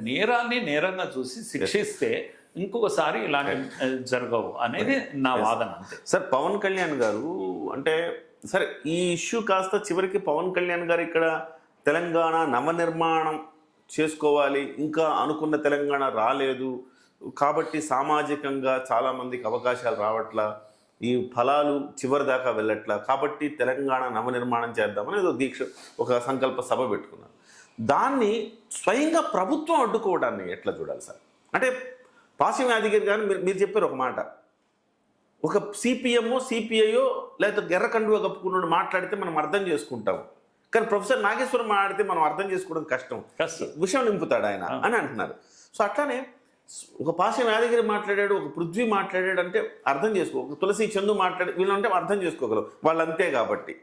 నేరాన్ని నేరంగా చూసి శిక్షిస్తే ఇంకొకసారి ఇలాంటి జరగవు అనేది నా వాదన. అంతే సార్. పవన్ కళ్యాణ్ గారు అంటే సరే ఈ ఇష్యూ కాస్త చివరికి పవన్ కళ్యాణ్ గారు ఇక్కడ తెలంగాణ నవనిర్మాణం చేసుకోవాలి, ఇంకా అనుకున్న తెలంగాణ రాలేదు కాబట్టి సామాజికంగా చాలామందికి అవకాశాలు రావట్లా, ఈ ఫలాలు చివరి దాకా వెళ్ళట్లా, కాబట్టి తెలంగాణ నవనిర్మాణం చేద్దామని ఏదో దీక్ష ఒక సంకల్ప సభ పెట్టుకున్నారు. దాన్ని స్వయంగా ప్రభుత్వం అడ్డుకోవడాన్ని ఎట్లా చూడాలి సార్? అంటే పాసిం యాదగిరి గారు మీరు చెప్పారు ఒక మాట, ఒక సిపిఎంఓ సిపిఐఓ లేకపోతే ఎర్రకండువ కప్పుకున్నాడు మాట్లాడితే మనం అర్థం చేసుకుంటాం, కానీ ప్రొఫెసర్ నాగేశ్వరం మాట్లాడితే మనం అర్థం చేసుకోవడం కష్టం, విషయం నింపుతాడు ఆయన అని అంటున్నారు. సో అట్లానే ఒక పాసిం యాదగిరి మాట్లాడాడు, ఒక పృథ్వీ మాట్లాడాడు అంటే అర్థం చేసుకో, ఒక తులసి చందు మాట్లాడి వీళ్ళంటే అర్థం చేసుకోగలరు, వాళ్ళు అంతే కాబట్టి.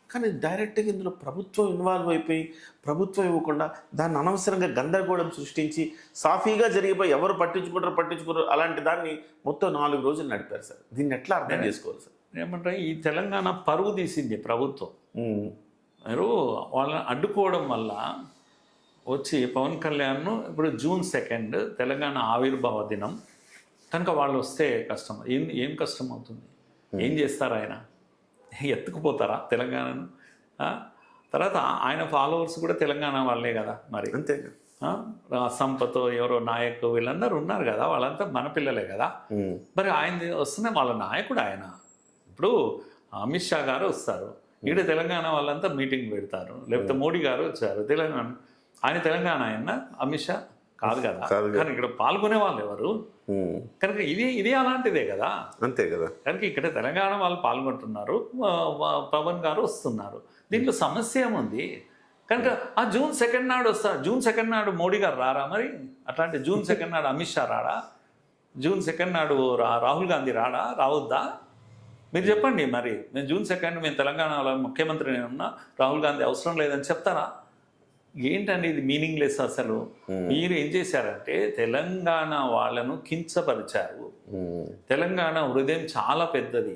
కానీ డైరెక్ట్గా ఇందులో ప్రభుత్వం ఇన్వాల్వ్ అయిపోయి ప్రభుత్వం ఇవ్వకుండా దాన్ని అనవసరంగా గందరగోళం సృష్టించి సాఫీగా జరిగిపోయి ఎవరు పట్టించుకోరు అలాంటి దాన్ని మొత్తం 4 రోజులు నడిపారు సార్. దీన్ని ఎట్లా అర్థం చేసుకోవాలి సార్? ఏమంటే ఈ తెలంగాణ పరువు తీసింది ప్రభుత్వం. మీరు వాళ్ళని అడ్డుకోవడం వల్ల వచ్చి పవన్ కళ్యాణ్ ఇప్పుడు June 2 తెలంగాణ ఆవిర్భావ దినం కనుక వాళ్ళు వస్తే కష్టం. ఏం కష్టం అవుతుంది? ఏం చేస్తారు? ఆయన ఎత్తుకుపోతారా తెలంగాణను? తర్వాత ఆయన ఫాలోవర్స్ కూడా తెలంగాణ వాళ్ళే కదా మరి. అంతే. సంపతో ఎవరో నాయకు వీళ్ళందరూ ఉన్నారు కదా, వాళ్ళంతా మన పిల్లలే కదా. మరి ఆయన వస్తున్న వాళ్ళ నాయకుడు ఆయన. ఇప్పుడు అమిత్ షా గారు వస్తారు, ఇక్కడ తెలంగాణ వాళ్ళంతా మీటింగ్ పెడతారు, లేకపోతే మోడీ గారు వచ్చారు తెలంగాణ. ఆయన తెలంగాణ ఆయన, అమిత్ షా కాదు కదా. కానీ ఇక్కడ పాల్గొనే వాళ్ళు ఎవరు? కనుక ఇది అలాంటిదే కదా. అంతే కదా. కనుక ఇక్కడ తెలంగాణ వాళ్ళు పాల్గొంటున్నారు, పవన్ గారు వస్తున్నారు, దీంట్లో సమస్య ఏముంది? కనుక ఆ June 2 నాడు వస్తారు. June 2 నాడు మోడీ గారు రారా మరి? అట్లాంటి June 2 నాడు అమిత్ షా రాడా? June 2 నాడు రాహుల్ గాంధీ రాడా? రావద్దా? మీరు చెప్పండి మరి. నేను June 2 మేము తెలంగాణలో ముఖ్యమంత్రి నేను ఉన్నా, రాహుల్ గాంధీ అవసరం లేదని చెప్తారా? ఏంటండి ఇది మీనింగ్లెస్ అసలు. మీరు ఏం చేశారంటే తెలంగాణ వాళ్ళను కించపరిచారు. తెలంగాణ హృదయం చాలా పెద్దది.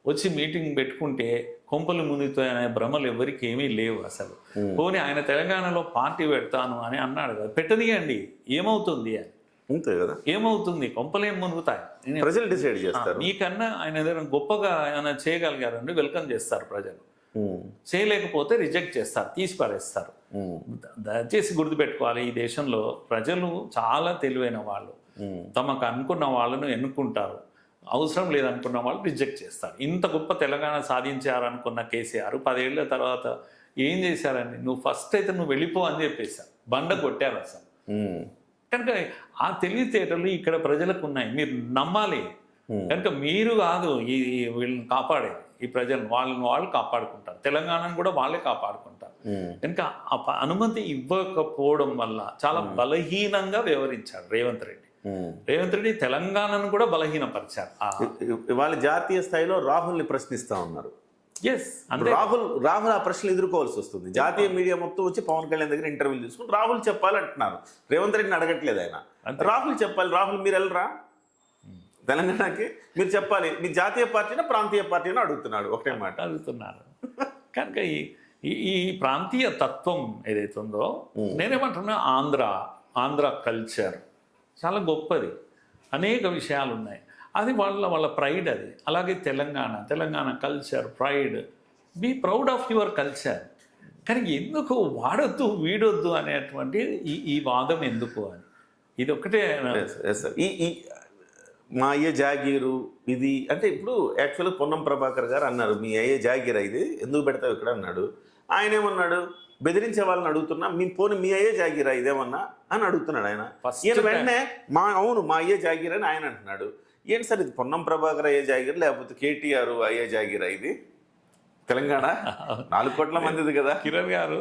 వచ్చి మీటింగ్ పెట్టుకుంటే కొంపలు మునిగితో అనే భ్రమలు ఎవరికి ఏమీ లేవు అసలు. పోనీ ఆయన తెలంగాణలో పార్టీ పెడతాను అని అన్నాడు కదా, పెట్టనియండి, ఏమవుతుంది అని. అంతే కదా. ఏమవుతుంది? కొంపలు ఏం మునుగుతాయి? ప్రజలు డిసైడ్ చేస్తారు. మీకన్నా ఆయన ఏదైనా గొప్పగా ఏమైనా చేయగలిగారండి వెల్కమ్ చేస్తారు ప్రజలు. చేయలేకపోతే రిజెక్ట్ చేస్తారు, తీసి పారేస్తారు. దయచేసి గుర్తుపెట్టుకోవాలి, ఈ దేశంలో ప్రజలు చాలా తెలివైన వాళ్ళు. తమకు అనుకున్న వాళ్ళను ఎన్నుకుంటారు, అవసరం లేదనుకున్న వాళ్ళు రిజెక్ట్ చేస్తారు. ఇంత గొప్ప తెలంగాణ సాధించారనుకున్న కేసీఆర్ 10 ఏళ్ల తర్వాత ఏం చేశారని, నువ్వు ఫస్ట్ అయితే నువ్వు వెళ్ళిపో అని చెప్పేశారు, బండ కొట్టారు అసలు. కనుక ఆ తెలివితేటలు ఇక్కడ ప్రజలకు ఉన్నాయి, మీరు నమ్మాలి. కనుక మీరు కాదు ఈ వీళ్ళని కాపాడేది, ఈ ప్రజలను వాళ్ళు కాపాడుకుంటారు, తెలంగాణను కూడా వాళ్ళే కాపాడుకుంటారు. కనుక అనుమతి ఇవ్వకపోవడం వల్ల చాలా బలహీనంగా వ్యవహరించాడు రేవంత్ రెడ్డి. రేవంత్ రెడ్డి తెలంగాణను కూడా బలహీనపరిచారు. వాళ్ళ జాతీయ స్థాయిలో రాహుల్ని ప్రశ్నిస్తా ఉన్నారు. రాహుల్ ఆ ప్రశ్నలు ఎదుర్కోవాల్సి వస్తుంది. జాతీయ మీడియా మొత్తం వచ్చి పవన్ కళ్యాణ్ దగ్గర ఇంటర్వ్యూలు తీసుకుని రాహుల్ చెప్పాలి అంటున్నారు. రేవంత్ రెడ్డిని అడగట్లేదు ఆయన, రాహుల్ చెప్పాలి. రాహుల్ మీరు వెళ్ళరా తెలంగాణకి, మీరు చెప్పాలి, మీ జాతీయ పార్టీనా ప్రాంతీయ పార్టీనా అడుగుతున్నాడు, ఒకటే మాట అడుగుతున్నారు. కనుక ఈ ప్రాంతీయ తత్వం ఏదైతే ఉందో, నేనేమంటున్నా ఆంధ్ర కల్చర్ చాలా గొప్పది, అనేక విషయాలు ఉన్నాయి, అది వాళ్ళ ప్రైడ్ అది. అలాగే Telangana culture, pride, be proud of your culture. కానీ ఎందుకు వాడొద్దు వీడొద్దు అనేటువంటి ఈ వాదం ఎందుకు అని, ఇది ఒకటే. మా అయ్య జాగీరు ఇది అంటే ఇప్పుడు యాక్చువల్గా పొన్నం ప్రభాకర్ గారు అన్నారు, మీ అయ్య జాగీరా ఇది ఎందుకు పెడతావు ఇక్కడ అన్నాడు. ఆయన ఏమన్నాడు, బెదిరించే వాళ్ళని అడుగుతున్నా, మీ అయ్యే జాగీరా ఇదేమన్నా అని అడుగుతున్నాడు ఆయన. ఈయన వెంటనే అవును మా అయ్యే జాగీరా అని ఆయన అంటున్నాడు. ఏంటి సార్ ఇది పొన్నం ప్రభాకర్ అయ్యే జాగీరా లేకపోతే కేటీఆర్ అయ్యే జాగీరా? ఇది తెలంగాణ 4 కోట్ల మందిది కదా. కిరణ్ గారు,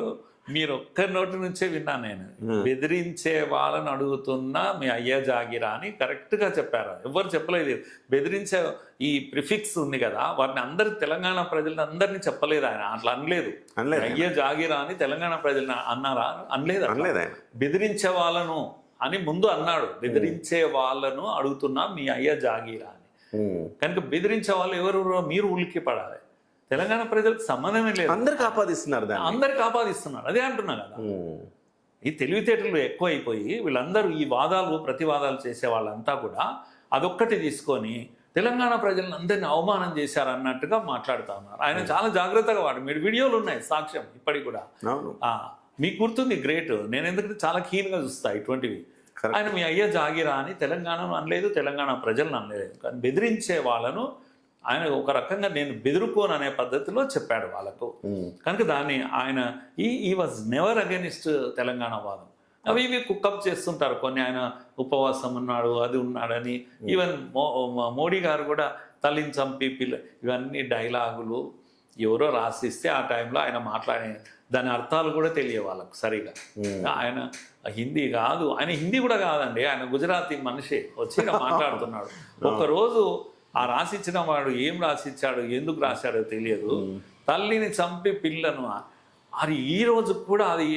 మీరు ఒక్కరి నోటి నుంచే విన్నా నేను, బెదిరించే వాళ్ళని అడుగుతున్నా మీ అయ్యా జాగిరా అని కరెక్ట్గా చెప్పారు. ఎవరు చెప్పలేదు. బెదిరించే ఈ ప్రిఫిక్స్ ఉంది కదా, వాటిని అందరు తెలంగాణ ప్రజలను అందరినీ చెప్పలేదు ఆయన, అట్లా అనలేదు. అయ్యా జాగిరా అని తెలంగాణ ప్రజలను అన్నారా? అనలేదు. బెదిరించే వాళ్ళను అని ముందు అన్నాడు, బెదిరించే వాళ్ళను అడుగుతున్నా మీ అయ్యా జాగిరా అని. కనుక బెదిరించే వాళ్ళు ఎవరు? మీరు ఉలిక్కి పడాలి. తెలంగాణ ప్రజలకు సంబంధమే లేదు, అందరికి ఆపాదిస్తున్నారు. అదే అంటున్నా కదా. ఈ తెలివితేటలు ఎక్కువైపోయి వీళ్ళందరూ ఈ వాదాలు ప్రతివాదాలు చేసే వాళ్ళంతా కూడా అదొక్కటి తీసుకొని తెలంగాణ ప్రజలను అందరినీ అవమానం చేశారన్నట్టుగా మాట్లాడుతూ ఉన్నారు. ఆయన చాలా జాగ్రత్తగా మీరు వీడియోలు ఉన్నాయి సాక్ష్యం ఇప్పటికి కూడా. మీకు గుర్తుంది గ్రేట్, నేను ఎందుకంటే చాలా కీన్గా చూస్తా ఇటువంటివి. ఆయన మీ అయ్య జాగిరా అని తెలంగాణను అనలేదు, తెలంగాణ ప్రజలను అనలేదు, కానీ బెదిరించే వాళ్ళను ఆయన ఒక రకంగా నేను బెదురుకోను అనే పద్ధతిలో చెప్పాడు వాళ్ళకు. కనుక దాన్ని ఆయన ఈ వాజ్ నెవర్ అగెనిస్ట్ తెలంగాణ వాదం. అవి ఇవి కుక్కప్ చేస్తుంటారు కొన్ని. ఆయన ఉపవాసం ఉన్నాడు, అది ఉన్నాడని. ఈవెన్ మోడీ గారు కూడా తల్లిని చంపి ఇవన్నీ డైలాగులు ఎవరో రాసిస్తే ఆ టైంలో ఆయన మాట్లాడే దాని అర్థాలు కూడా తెలియ వాళ్ళకు సరిగా. ఆయన హిందీ కాదు, ఆయన హిందీ కూడా కాదండి, ఆయన గుజరాతీ మనిషి వచ్చి మాట్లాడుతున్నాడు. ఒకరోజు ఆ రాసిచ్చిన వాడు ఏం రాసిచ్చాడు, ఎందుకు రాశాడో తెలియదు, తల్లిని చంపి పిల్లను. అది ఈ రోజు కూడా అది